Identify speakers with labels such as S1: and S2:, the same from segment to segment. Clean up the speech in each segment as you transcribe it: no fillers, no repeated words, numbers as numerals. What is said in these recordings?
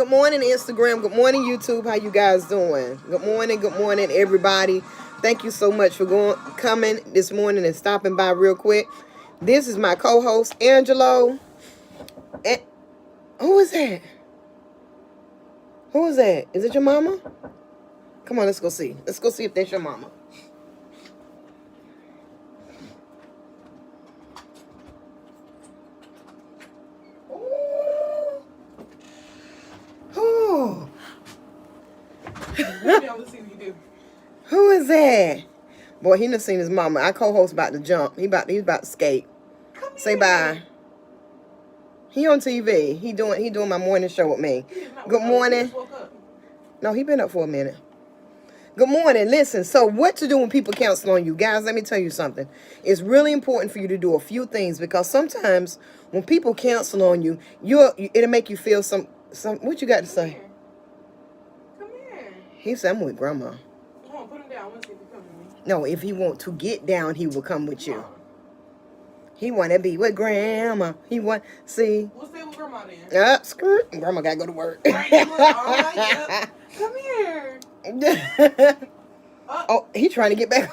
S1: Good morning, Instagram. Good morning, YouTube. How you guys doing? Good morning, everybody. Thank you so much for coming this morning and stopping by real quick. This is my co-host, Angelo. And who is that? Who is that? Is it your mama? Come on, let's go see. Let's go see if that's your mama. Oh. Who is that? Boy, he done seen his mama. Our co-host about to jump. He's about to skate. Say bye. He on TV. He doing my morning show with me. Good morning. No, he been up for a minute. Good morning. Listen, so what to do when people cancel on you? Guys, let me tell you something. It's really important for you to do a few things, because sometimes when people cancel on you, it'll make you feel some what you got to say?
S2: Come here.
S1: He said, I'm with grandma.
S2: Come on, put him down. I want to see if he comes with me.
S1: No, if he want to get down, he will come with you. He want to be with grandma. He want, see.
S2: We'll stay with grandma then.
S1: Skirt. Grandma got to go to work.
S2: Right, yep. Come here.
S1: Oh, he trying to get back.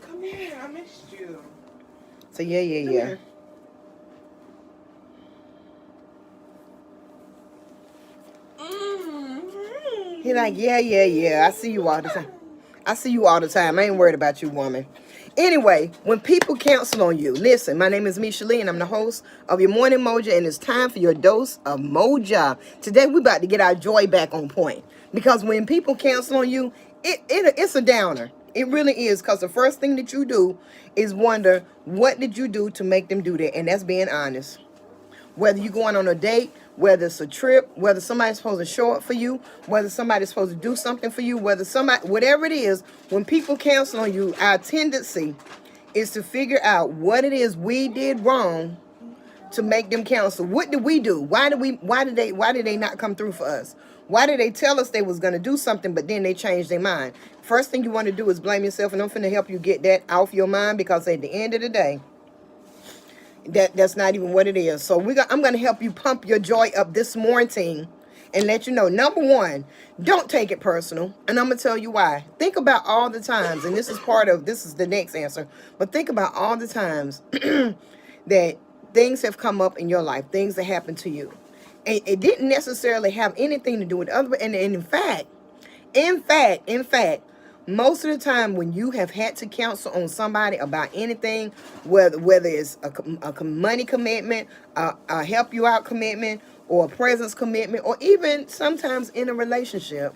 S2: Come here. I missed you.
S1: So, yeah.
S2: Here.
S1: He like, yeah. I see you all the time. I ain't worried about you, woman. Anyway, when people cancel on you, listen, my name is Mesha Lee and I'm the host of your morning MOJA, and it's time for your dose of MOJA. Today, we're about to get our joy back on point, because when people cancel on you, it's a downer. It really is, because the first thing that you do is wonder, what did you do to make them do that? And that's being honest. Whether you're going on a date, whether it's a trip, whether somebody's supposed to show up for you, whether somebody's supposed to do something for you, whatever it is, when people cancel on you, our tendency is to figure out what it is we did wrong to make them cancel. What did we do? Why did they not come through for us? Why did they tell us they was going to do something, but then they changed their mind? First thing you want to do is blame yourself, and I'm finna help you get that off your mind, because at the end of the day, that's not even what it is. So I'm going to help you pump your joy up this morning and let you know, number one, don't take it personal. And I'm going to tell you why. Think about all the times, and this is the next answer, but think about all the times that things have come up in your life, things that happened to you. And it didn't necessarily have anything to do with other, and in fact, most of the time when you have had to counsel on somebody about anything, whether it's a money commitment, a help you out commitment, or a presence commitment, or even sometimes in a relationship,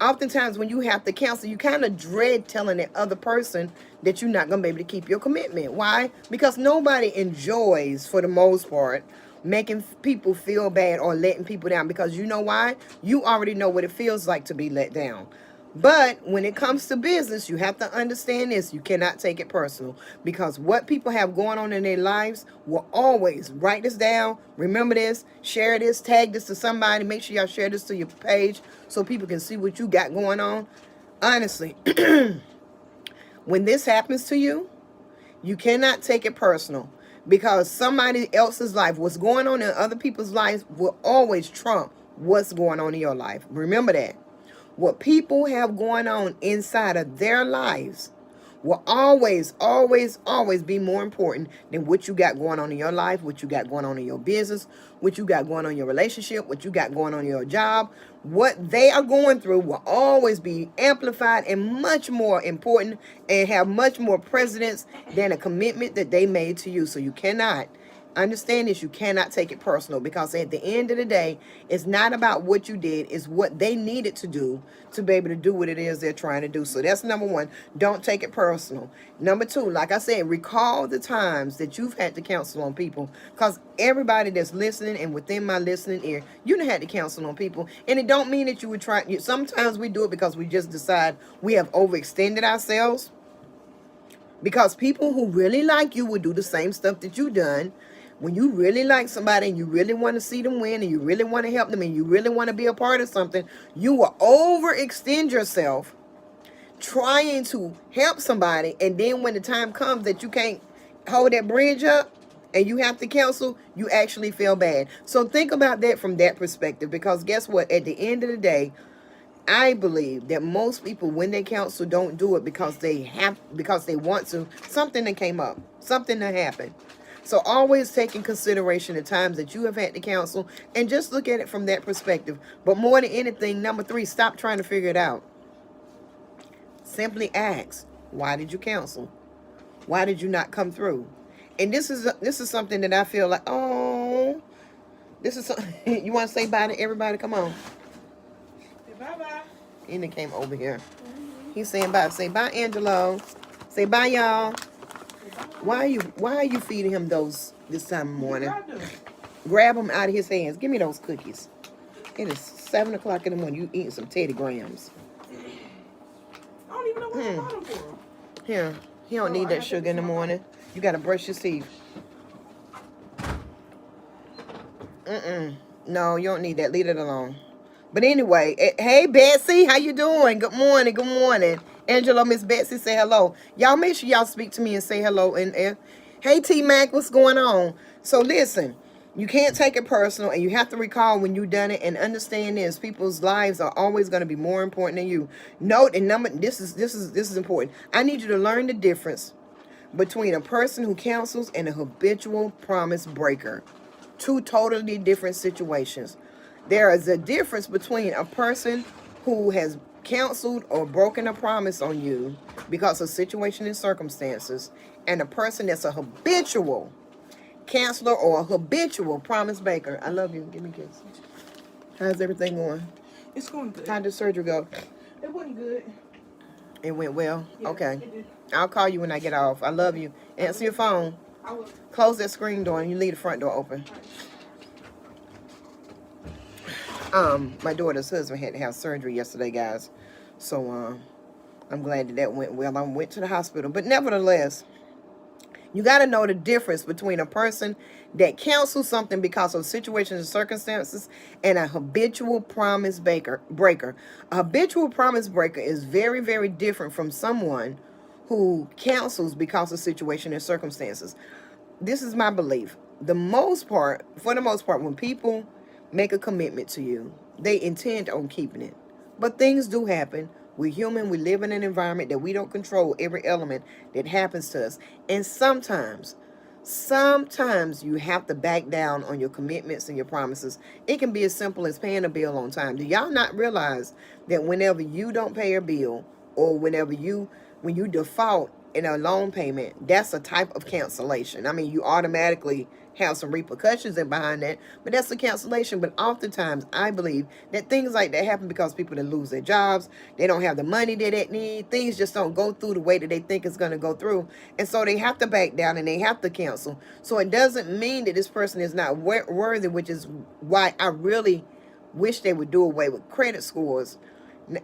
S1: oftentimes when you have to counsel, you kind of dread telling that other person that you're not going to be able to keep your commitment. Why? Because nobody enjoys, for the most part, making people feel bad or letting people down, because you know why? You already know what it feels like to be let down. But when it comes to business, you have to understand this. You cannot take it personal, because what people have going on in their lives will always, write this down, remember this, share this, tag this to somebody, make sure y'all share this to your page so people can see what you got going on. Honestly, when this happens to you, you cannot take it personal, because somebody else's life, what's going on in other people's lives, will always trump what's going on in your life. Remember that. What people have going on inside of their lives will always be more important than what you got going on in your life, what you got going on in your business, what you got going on in your relationship, what you got going on in your job. What they are going through will always be amplified and much more important, and have much more precedence than a commitment that they made to you. So you cannot understand this. You cannot take it personal, because at the end of the day, it's not about what you did, it's what they needed to do to be able to do what it is they're trying to do. So that's number one. Don't take it personal. Number two, like I said, recall the times that you've had to counsel on people, because everybody that's listening and within my listening ear, you done had to counsel on people. And it don't mean that you would try. Sometimes we do it because we just decide we have overextended ourselves, because people who really like you would do the same stuff that you done. When you really like somebody and you really want to see them win, and you really want to help them, and you really want to be a part of something, you will overextend yourself trying to help somebody. And then when the time comes that you can't hold that bridge up, and you have to cancel, you actually feel bad. So think about that from that perspective, because guess what? At the end of the day, I believe that most people, when they counsel, don't do it because they want to. Something that came up, something that happened. So always take in consideration the times that you have had to counsel, and just look at it from that perspective. But more than anything, number 3, stop trying to figure it out. Simply ask, why did you counsel? Why did you not come through? And this is something that I feel like, oh, this is something. You want to say bye to everybody? Come on.
S2: Say bye-bye.
S1: He came over here. He's saying bye. Say bye, Angelo. Say bye, y'all. Why are you feeding him those this time of morning? Grab them out of his hands. Give me those cookies. It is 7 o'clock in the morning. You eating some Teddy Grahams.
S2: I don't even know what to bottom for.
S1: Here. He don't need that sugar in the morning. You got to brush your teeth. No, you don't need that. Leave it alone. But anyway, hey, Betsy, how you doing? Good morning. Good morning. Angela, Miss Betsy, say hello. Y'all make sure y'all speak to me and say hello. And hey, T-Mac, what's going on? So listen, you can't take it personal, and you have to recall when you've done it, and understand this: people's lives are always going to be more important than you. Note and number. This is important. I need you to learn the difference between a person who counsels and a habitual promise breaker. Two totally different situations. There is a difference between a person who has counseled or broken a promise on you because of situation and circumstances, and a person that's a habitual counselor or a habitual promise breaker. I love you. Give me a kiss. How's everything going?
S2: It's going good.
S1: How did surgery go?
S2: It wasn't good.
S1: It went well?
S2: Yeah,
S1: okay.
S2: it did.
S1: I'll call you when I get off. I love you. Answer your phone.
S2: I will.
S1: Close that screen door and you leave the front door open. My daughter's husband had to have surgery yesterday, guys. So, I'm glad that went well. I went to the hospital. But nevertheless, you got to know the difference between a person that counsels something because of situations and circumstances and a habitual promise breaker. A habitual promise breaker is very, very different from someone who counsels because of situation and circumstances. This is my belief. For the most part, when people make a commitment to you, they intend on keeping it. But things do happen. We're human. We live in an environment that we don't control every element that happens to us. And sometimes you have to back down on your commitments and your promises. It can be as simple as paying a bill on time. Do y'all not realize that whenever you don't pay a bill, or when you default in a loan payment, that's a type of cancellation? I mean, you automatically have some repercussions behind that, but that's a cancellation. But oftentimes, I believe that things like that happen because people that lose their jobs, they don't have the money that they need, things just don't go through the way that they think it's going to go through, and so they have to back down and they have to cancel. So it doesn't mean that this person is not worthy, which is why I really wish they would do away with credit scores.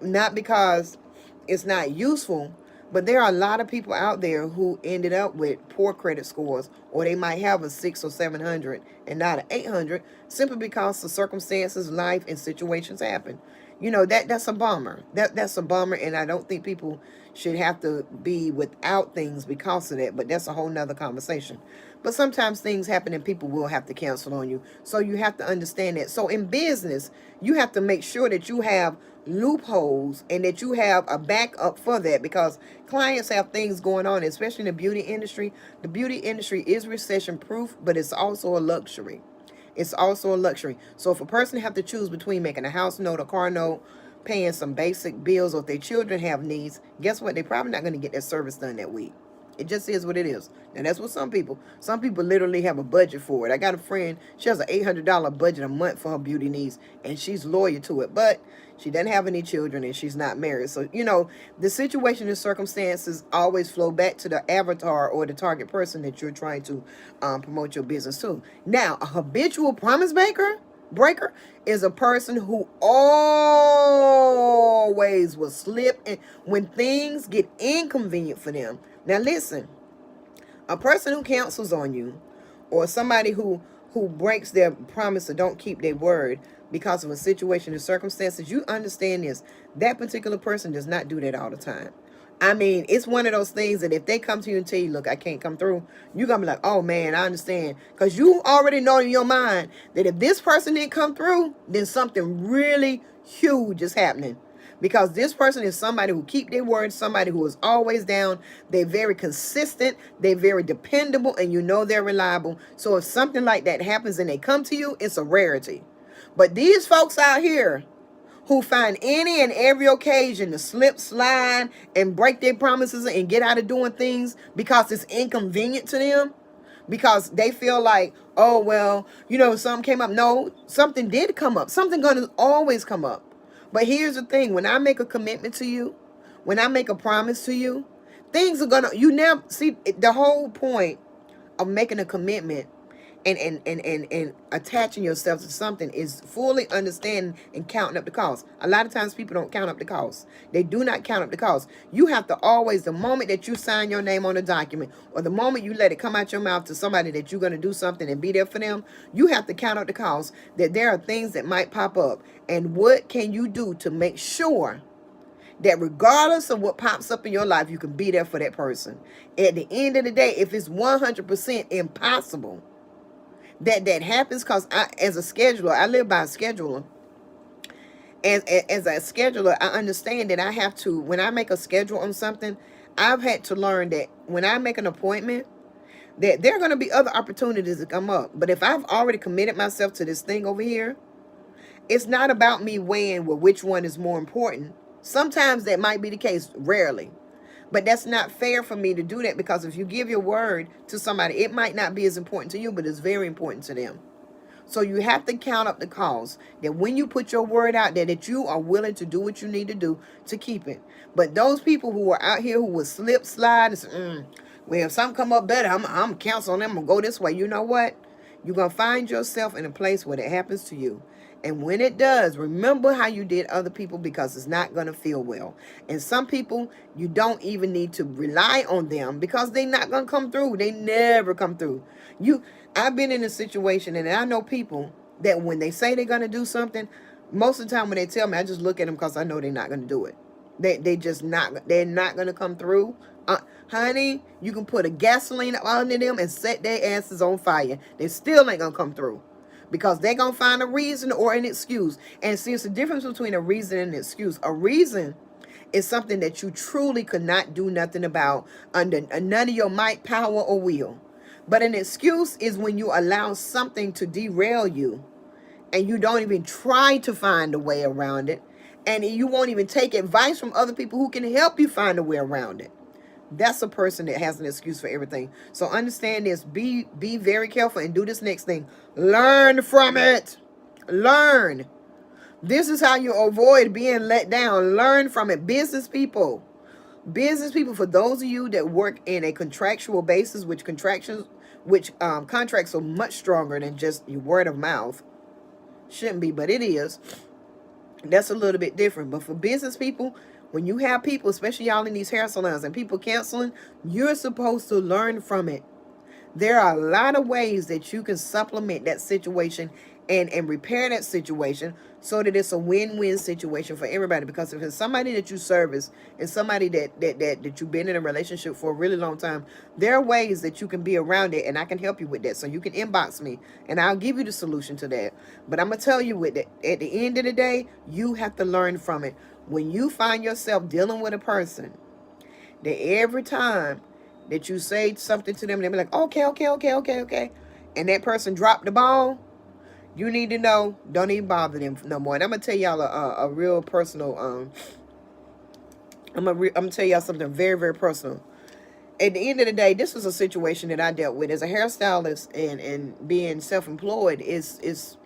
S1: Not because it's not useful, but there are a lot of people out there who ended up with poor credit scores, or they might have a 600 or 700 and not an 800, simply because the circumstances, life, and situations happen. You know, that's a bummer. That's a bummer, and I don't think people should have to be without things because of that, but that's a whole nother conversation. But sometimes things happen and people will have to cancel on you. So you have to understand that. So in business, you have to make sure that you have loopholes and that you have a backup for that, because clients have things going on, especially in the beauty industry. The beauty industry is recession proof, but it's also a luxury. It's also a luxury. So if a person have to choose between making a house note, a car note, paying some basic bills, or if their children have needs, guess what? They're probably not going to get their service done that week. It just is what it is. And that's what some people literally have a budget for it. I got a friend, she has an $800 budget a month for her beauty needs, and she's loyal to it. But she doesn't have any children and she's not married. So, you know, the situation and circumstances always flow back to the avatar or the target person that you're trying to promote your business to. Now, a habitual promise breaker is a person who always will slip in when things get inconvenient for them. Now listen, a person who cancels on you, or somebody who breaks their promise or don't keep their word because of a situation and circumstances, you understand this. That particular person does not do that all the time. I mean, it's one of those things that if they come to you and tell you, look, I can't come through, you're going to be like, oh, man, I understand. Because you already know in your mind that if this person didn't come through, then something really huge is happening. Because this person is somebody who keep their word, somebody who is always down. They're very consistent. They're very dependable, and you know they're reliable. So if something like that happens and they come to you, it's a rarity. But these folks out here who find any and every occasion to slip, slide, and break their promises and get out of doing things because it's inconvenient to them, because they feel like, oh, well, something came up. No, something did come up. Something gonna always come up. But here's the thing. When I make a commitment to you, when I make a promise to you, things are gonna, you never, see, the whole point of making a commitment and attaching yourself to something is fully understanding and counting up the cost. A lot of times people don't count up the cost. They do not count up the cost. You have to always, the moment that you sign your name on a document, or the moment you let it come out your mouth to somebody that you're going to do something and be there for them, you have to count up the cost, that there are things that might pop up. And what can you do to make sure that regardless of what pops up in your life, you can be there for that person? At the end of the day, if it's 100% impossible that happens, because as a scheduler, I live by a scheduler. As a scheduler, I understand that I have to, when I make a schedule on something, I've had to learn that when I make an appointment, that there are going to be other opportunities that come up. But if I've already committed myself to this thing over here, it's not about me weighing, well, which one is more important. Sometimes that might be the case, rarely. But that's not fair for me to do that, because if you give your word to somebody, it might not be as important to you, but it's very important to them. So you have to count up the cost, that when you put your word out there, that you are willing to do what you need to do to keep it. But those people who are out here who will slip, slide, and say, well, if something come up better, I'm counseling them, I'm going to go this way. You know what? You're going to find yourself in a place where it happens to you. And when it does, remember how you did other people, because it's not going to feel well. And some people, you don't even need to rely on them, because they're not going to come through. They never come through. I've been in a situation, and I know people that when they say they're going to do something, most of the time when they tell me, I just look at them because I know they're not going to do it. They're not going to come through. Honey, you can put a gasoline under them and set their asses on fire. They still ain't going to come through, because they're going to find a reason or an excuse. And see, it's the difference between a reason and an excuse. A reason is something that you truly could not do nothing about under none of your might, power, or will. But an excuse is when you allow something to derail you and you don't even try to find a way around it. And you won't even take advice from other people who can help you find a way around it. That's a person that has an excuse for everything. So understand this. Be very careful and do this next thing. Learn from it. Learn. This is how you avoid being let down. Learn from it. Business people, for those of you that work in a contractual basis, which contracts are much stronger than just your word of mouth. Shouldn't be, but it is. That's a little bit different. But for business people, when you have people, especially y'all in these hair salons and people canceling, you're supposed to learn from it. There are a lot of ways that you can supplement that situation and repair that situation so that it's a win-win situation for everybody. Because if it's somebody that you service and somebody that you've been in a relationship for a really long time, there are ways that you can be around it, and I can help you with that. So you can inbox me and I'll give you the solution to that. But I'm going to tell you with it, at the end of the day, you have to learn from it. When you find yourself dealing with a person that every time that you say something to them, they'll be like, okay. And that person dropped the ball, you need to know, don't even bother them no more. And I'm going to tell y'all a real personal, I'm going to tell y'all something very, very personal. At the end of the day, this was a situation that I dealt with as a hairstylist, and being self-employed is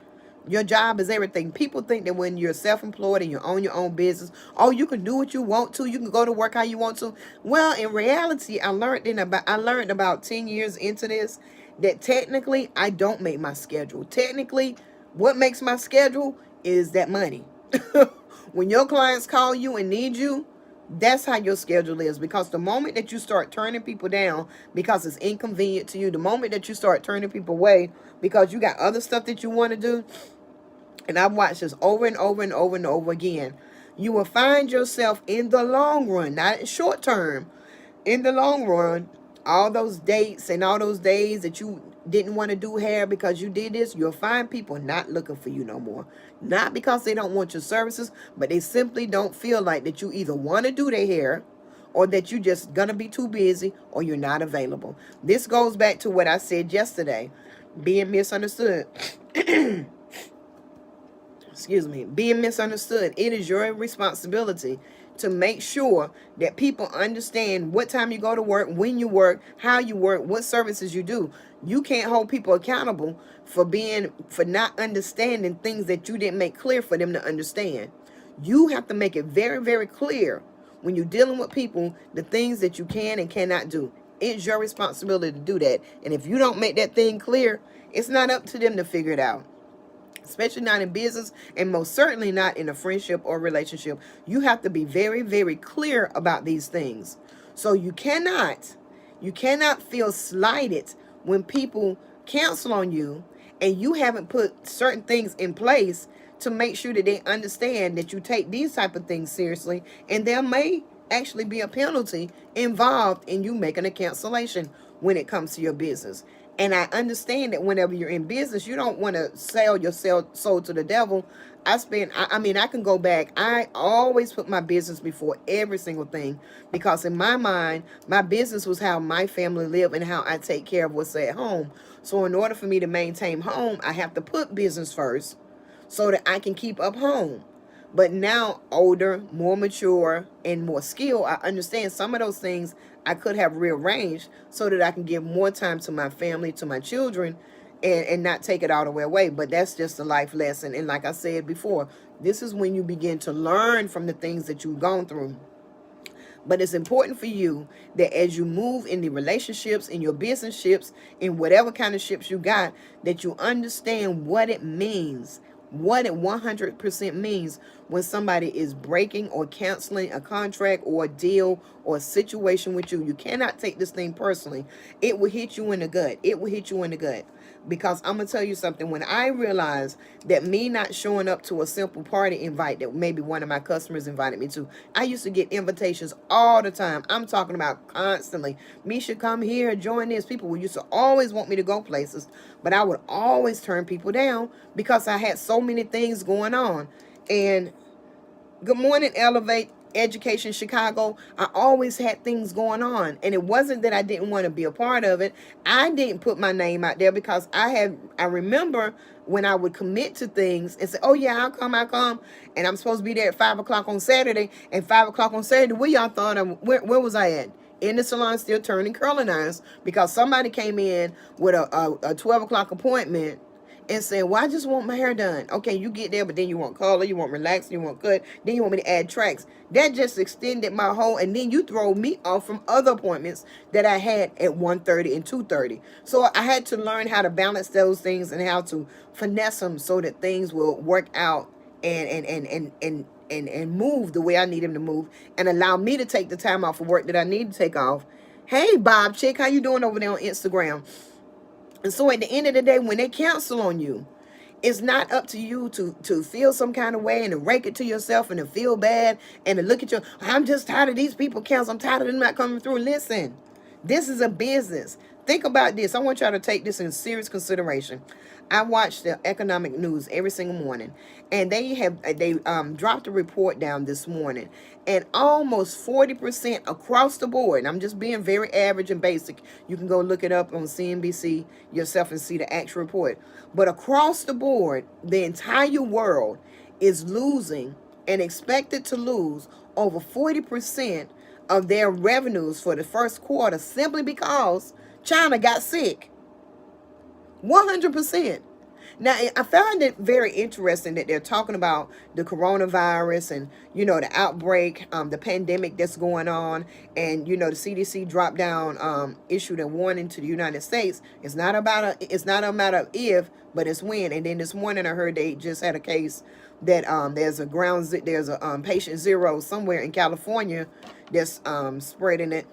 S1: your job is everything. People think that when you're self-employed and you own your own business, oh, you can do what you want to. You can go to work how you want to. Well, in reality, I learned about 10 years into this that technically I don't make my schedule. Technically, what makes my schedule is that money. When your clients call you and need you, that's how your schedule is. Because the moment that you start turning people down because it's inconvenient to you, the moment that you start turning people away because you got other stuff that you want to do, and I've watched this over and over and over and over again, you will find yourself in the long run, not in short term, in the long run, all those dates and all those days that you didn't want to do hair because you did this, you'll find people not looking for you no more. Not because they don't want your services, but they simply don't feel like that you either want to do their hair or that you just gonna be too busy or you're not available. This goes back to what I said yesterday, being misunderstood. Excuse me, being misunderstood. It is your responsibility to make sure that people understand what time you go to work, when you work, how you work, what services you do. You can't hold people accountable for not understanding things that you didn't make clear for them to understand. You have to make it very, very clear when you're dealing with people the things that you can and cannot do. It's your responsibility to do that. And if you don't make that thing clear, it's not up to them to figure it out. Especially not in business, and most certainly not in a friendship or relationship. You have to be very, very clear about these things. So you cannot feel slighted when people cancel on you and you haven't put certain things in place to make sure that they understand that you take these type of things seriously, and there may actually be a penalty involved in you making a cancellation when it comes to your business. And I understand that whenever you're in business, you don't want to sell your soul to the devil. I mean, I can go back. I always put my business before every single thing, because in my mind, my business was how my family live and how I take care of what's at home. So in order for me to maintain home, I have to put business first so that I can keep up home. But now, older, more mature, and more skilled, I understand some of those things I could have rearranged so that I can give more time to my family, to my children, and not take it all the way away. But that's just a life lesson. And like I said before, this is when you begin to learn from the things that you've gone through. But it's important for you that as you move in the relationships, in your business ships, in whatever kind of ships you got, that you understand what it means, what it 100% means when somebody is breaking or canceling a contract or a deal or a situation with you. You cannot take this thing personally. It will hit you in the gut. It will hit you in the gut. Because I'm going to tell you something. When I realized that me not showing up to a simple party invite that maybe one of my customers invited me to, I used to get invitations all the time. I'm talking about constantly. Mesha, come here, join this. People used to always want me to go places, but I would always turn people down because I had so many things going on. And good morning, Elevate Education Chicago. I always had things going on, and it wasn't that I didn't want to be a part of it. I didn't put my name out there because I remember when I would commit to things and say, oh yeah, I'll come, and I'm supposed to be there at 5 o'clock on Saturday, and 5 o'clock on Saturday, where y'all thought where was I at? In the salon, still turning curling irons, because somebody came in with a 12 o'clock appointment and say, well, I just want my hair done. Okay, you get there, but then you want color, you want relax, you want cut, then you want me to add tracks. That just extended my whole, and then you throw me off from other appointments that I had at 1:30 and 2:30. So I had to learn how to balance those things and how to finesse them so that things will work out and move the way I need them to move, and allow me to take the time off of work that I need to take off. Hey, Bob Chick, how you doing over there on Instagram? And so at the end of the day, when they cancel on you, it's not up to you to feel some kind of way and to rake it to yourself and to feel bad and to look at your, I'm just tired of these people cancel. I'm tired of them not coming through. Listen, this is a business. Think about this. I want y'all to take this in serious consideration. I watch the economic news every single morning, and they dropped a report down this morning, and almost 40% across the board, and I'm just being very average and basic. You can go look it up on CNBC yourself and see the actual report. But across the board, the entire world is losing and expected to lose over 40% of their revenues for the first quarter simply because China got sick. 100%. Now, I found it very interesting that they're talking about the coronavirus and, the outbreak, the pandemic that's going on. And, the CDC dropped down, issued a warning to the United States. It's not a matter of if, but it's when. And then this morning I heard they just had a case that there's a patient zero somewhere in California that's spreading it.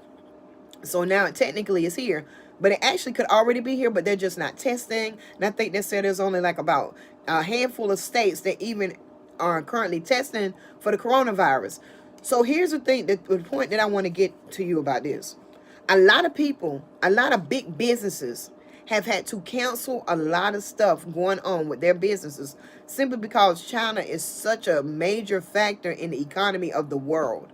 S1: So now technically it's here. But it actually could already be here, but they're just not testing. And I think they said there's only like about a handful of states that even are currently testing for the coronavirus. So here's the thing, the point that I want to get to you about this. A lot of people, a lot of big businesses have had to cancel a lot of stuff going on with their businesses simply because China is such a major factor in the economy of the world.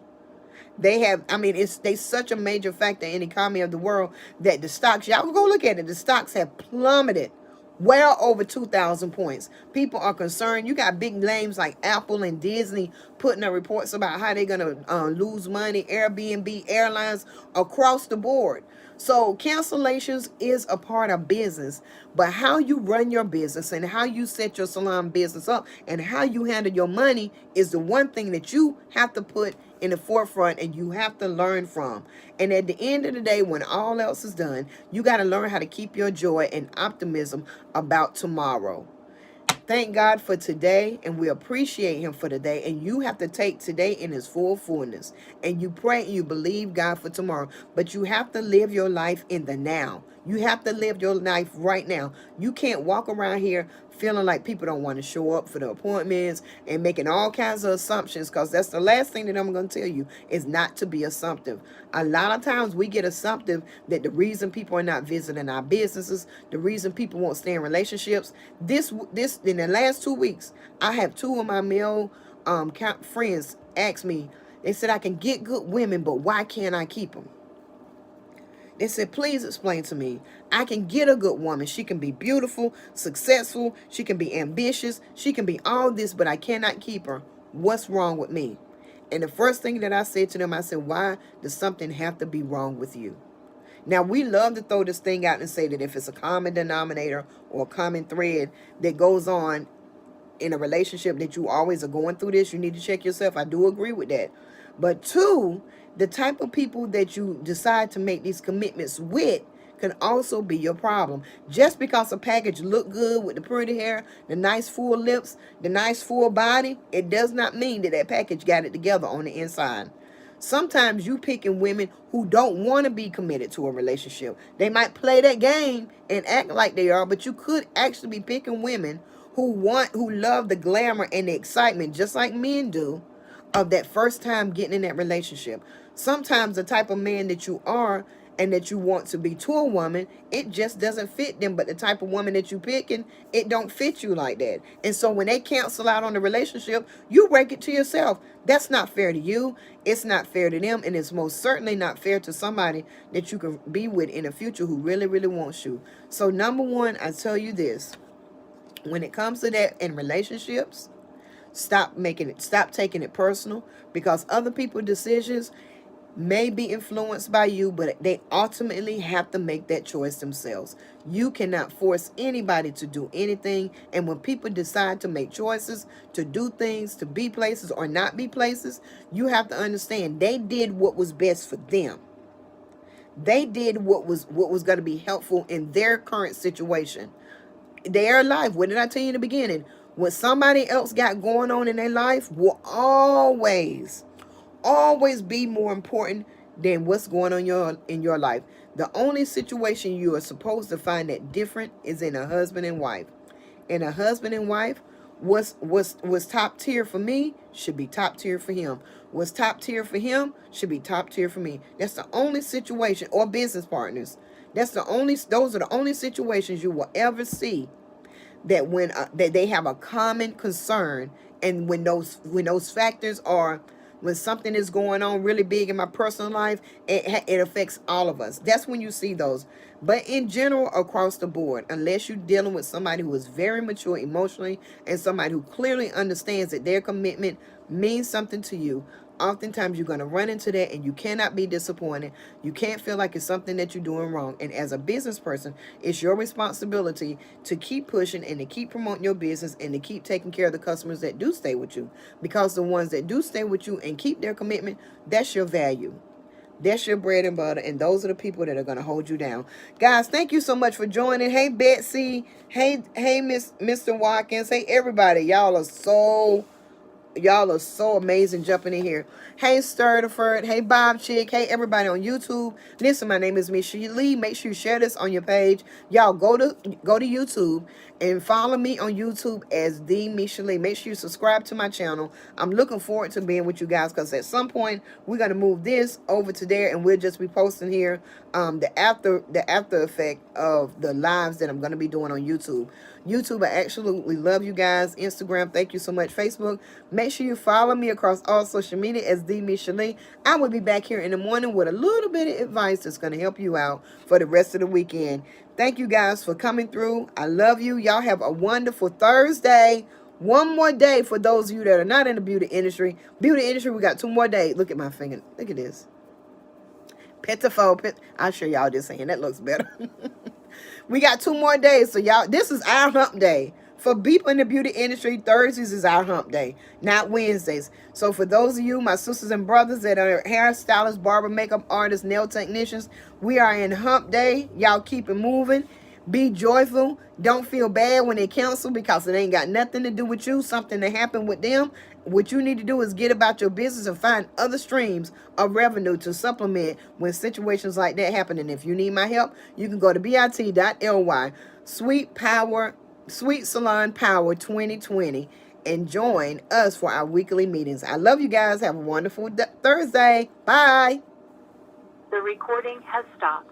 S1: They have, I mean, they such a major factor in the economy of the world that the stocks, y'all go look at it, the stocks have plummeted well over 2,000 points. People are concerned. You got big names like Apple and Disney putting up reports about how they're going to lose money, Airbnb, airlines, across the board. So cancellations is a part of business, but how you run your business and how you set your salon business up and how you handle your money is the one thing that you have to put in the forefront and you have to learn from. And at the end of the day, when all else is done, you got to learn how to keep your joy and optimism about tomorrow. Thank God for today, and we appreciate him for today. And you have to take today in his fullness. And you pray and you believe God for tomorrow. But you have to live your life in the now. You have to live your life right now. You can't walk around here feeling like people don't want to show up for the appointments and making all kinds of assumptions, because that's the last thing that I'm going to tell you is not to be assumptive. A lot of times we get assumptive that the reason people are not visiting our businesses, the reason people won't stay in relationships. This in the last 2 weeks, I have two of my male friends ask me, they said, I can get good women, but why can't I keep them? They said, please explain to me. I can get a good woman. She can be beautiful, successful. She can be ambitious. She can be all this, but I cannot keep her. What's wrong with me? And the first thing that I said to them, I said, why does something have to be wrong with you? Now, we love to throw this thing out and say that if it's a common denominator or a common thread that goes on in a relationship that you always are going through this, you need to check yourself. I do agree with that. But two, the type of people that you decide to make these commitments with can also be your problem. Just because a package look good with the pretty hair, the nice full lips, the nice full body, it does not mean that that package got it together on the inside. Sometimes you picking women who don't want to be committed to a relationship. They might play that game and act like they are, but you could actually be picking women who love the glamour and the excitement, just like men do, of that first time getting in that relationship. Sometimes the type of man that you are and that you want to be to a woman, it just doesn't fit them. But the type of woman that you picking, it don't fit you like that. And so when they cancel out on the relationship, you break it to yourself. That's not fair to you. It's not fair to them. And it's most certainly not fair to somebody that you can be with in the future who really, really wants you. So number one, I tell you this. When it comes to that in relationships, stop taking it personal, because other people's decisions may be influenced by you, but they ultimately have to make that choice themselves. You cannot force anybody to do anything. And when people decide to make choices, to do things, to be places or not be places, you have to understand they did what was best for them. They did what was going to be helpful in their current situation. Their life, what did I tell you in the beginning? What somebody else got going on in their life will always be more important than what's going on in your life. The only situation you are supposed to find that different is in a husband and wife. And a husband and wife, what's top tier for me should be top tier for him. What's top tier for him should be top tier for me. That's the only situation, or business partners. Those are the only situations you will ever see that when that they have a common concern, and when those factors are, when something is going on really big in my personal life, it affects all of us. That's when you see those. But in general, across the board, unless you're dealing with somebody who is very mature emotionally and somebody who clearly understands that their commitment means something to you, oftentimes you're going to run into that and you cannot be disappointed. You can't feel like it's something that you're doing wrong. And as a business person, it's your responsibility to keep pushing and to keep promoting your business and to keep taking care of the customers that do stay with you. Because the ones that do stay with you and keep their commitment, that's your value. That's your bread and butter, and those are the people that are going to hold you down. Guys, thank you so much for joining. Hey, Betsy. Hey, Mr. Watkins. Hey, everybody. Y'all are so amazing jumping in here. Hey, Sturteford. Hey, Bob Chick. Hey, everybody on YouTube. Listen, my name is Mesha Lee. Make sure you share this on your page. Y'all go to YouTube And follow me on YouTube as the Mesha Lee. Make sure you subscribe to my channel. I'm looking forward to being with you guys because at some point we're gonna move this over to there, and we'll just be posting here the after effect of the lives that I'm gonna be doing on YouTube. YouTube, I absolutely love you guys. Instagram, thank you so much. Facebook, make sure you follow me across all social media as the Mesha Lee. I will be back here in the morning with a little bit of advice that's gonna help you out for the rest of the weekend. Thank you guys for coming through. I love you. Y'all have a wonderful Thursday. One more day for those of you that are not in the beauty industry. Beauty industry, we got 2 more days. Look at my finger. Look at this. Pitiful. I'll show y'all this hand. That looks better. We got 2 more days. So y'all, this is our hump day. For people in the beauty industry, Thursdays is our hump day, not Wednesdays. So for those of you, my sisters and brothers that are hairstylists, barber, makeup artists, nail technicians, we are in hump day. Y'all keep it moving. Be joyful. Don't feel bad when they cancel because it ain't got nothing to do with you. Something that happened with them. What you need to do is get about your business and find other streams of revenue to supplement when situations like that happen. And if you need my help, you can go to bit.ly Sweet Salon Power 2020 and join us for our weekly meetings. I love you guys. Have a wonderful Thursday. Bye.
S3: The recording has stopped.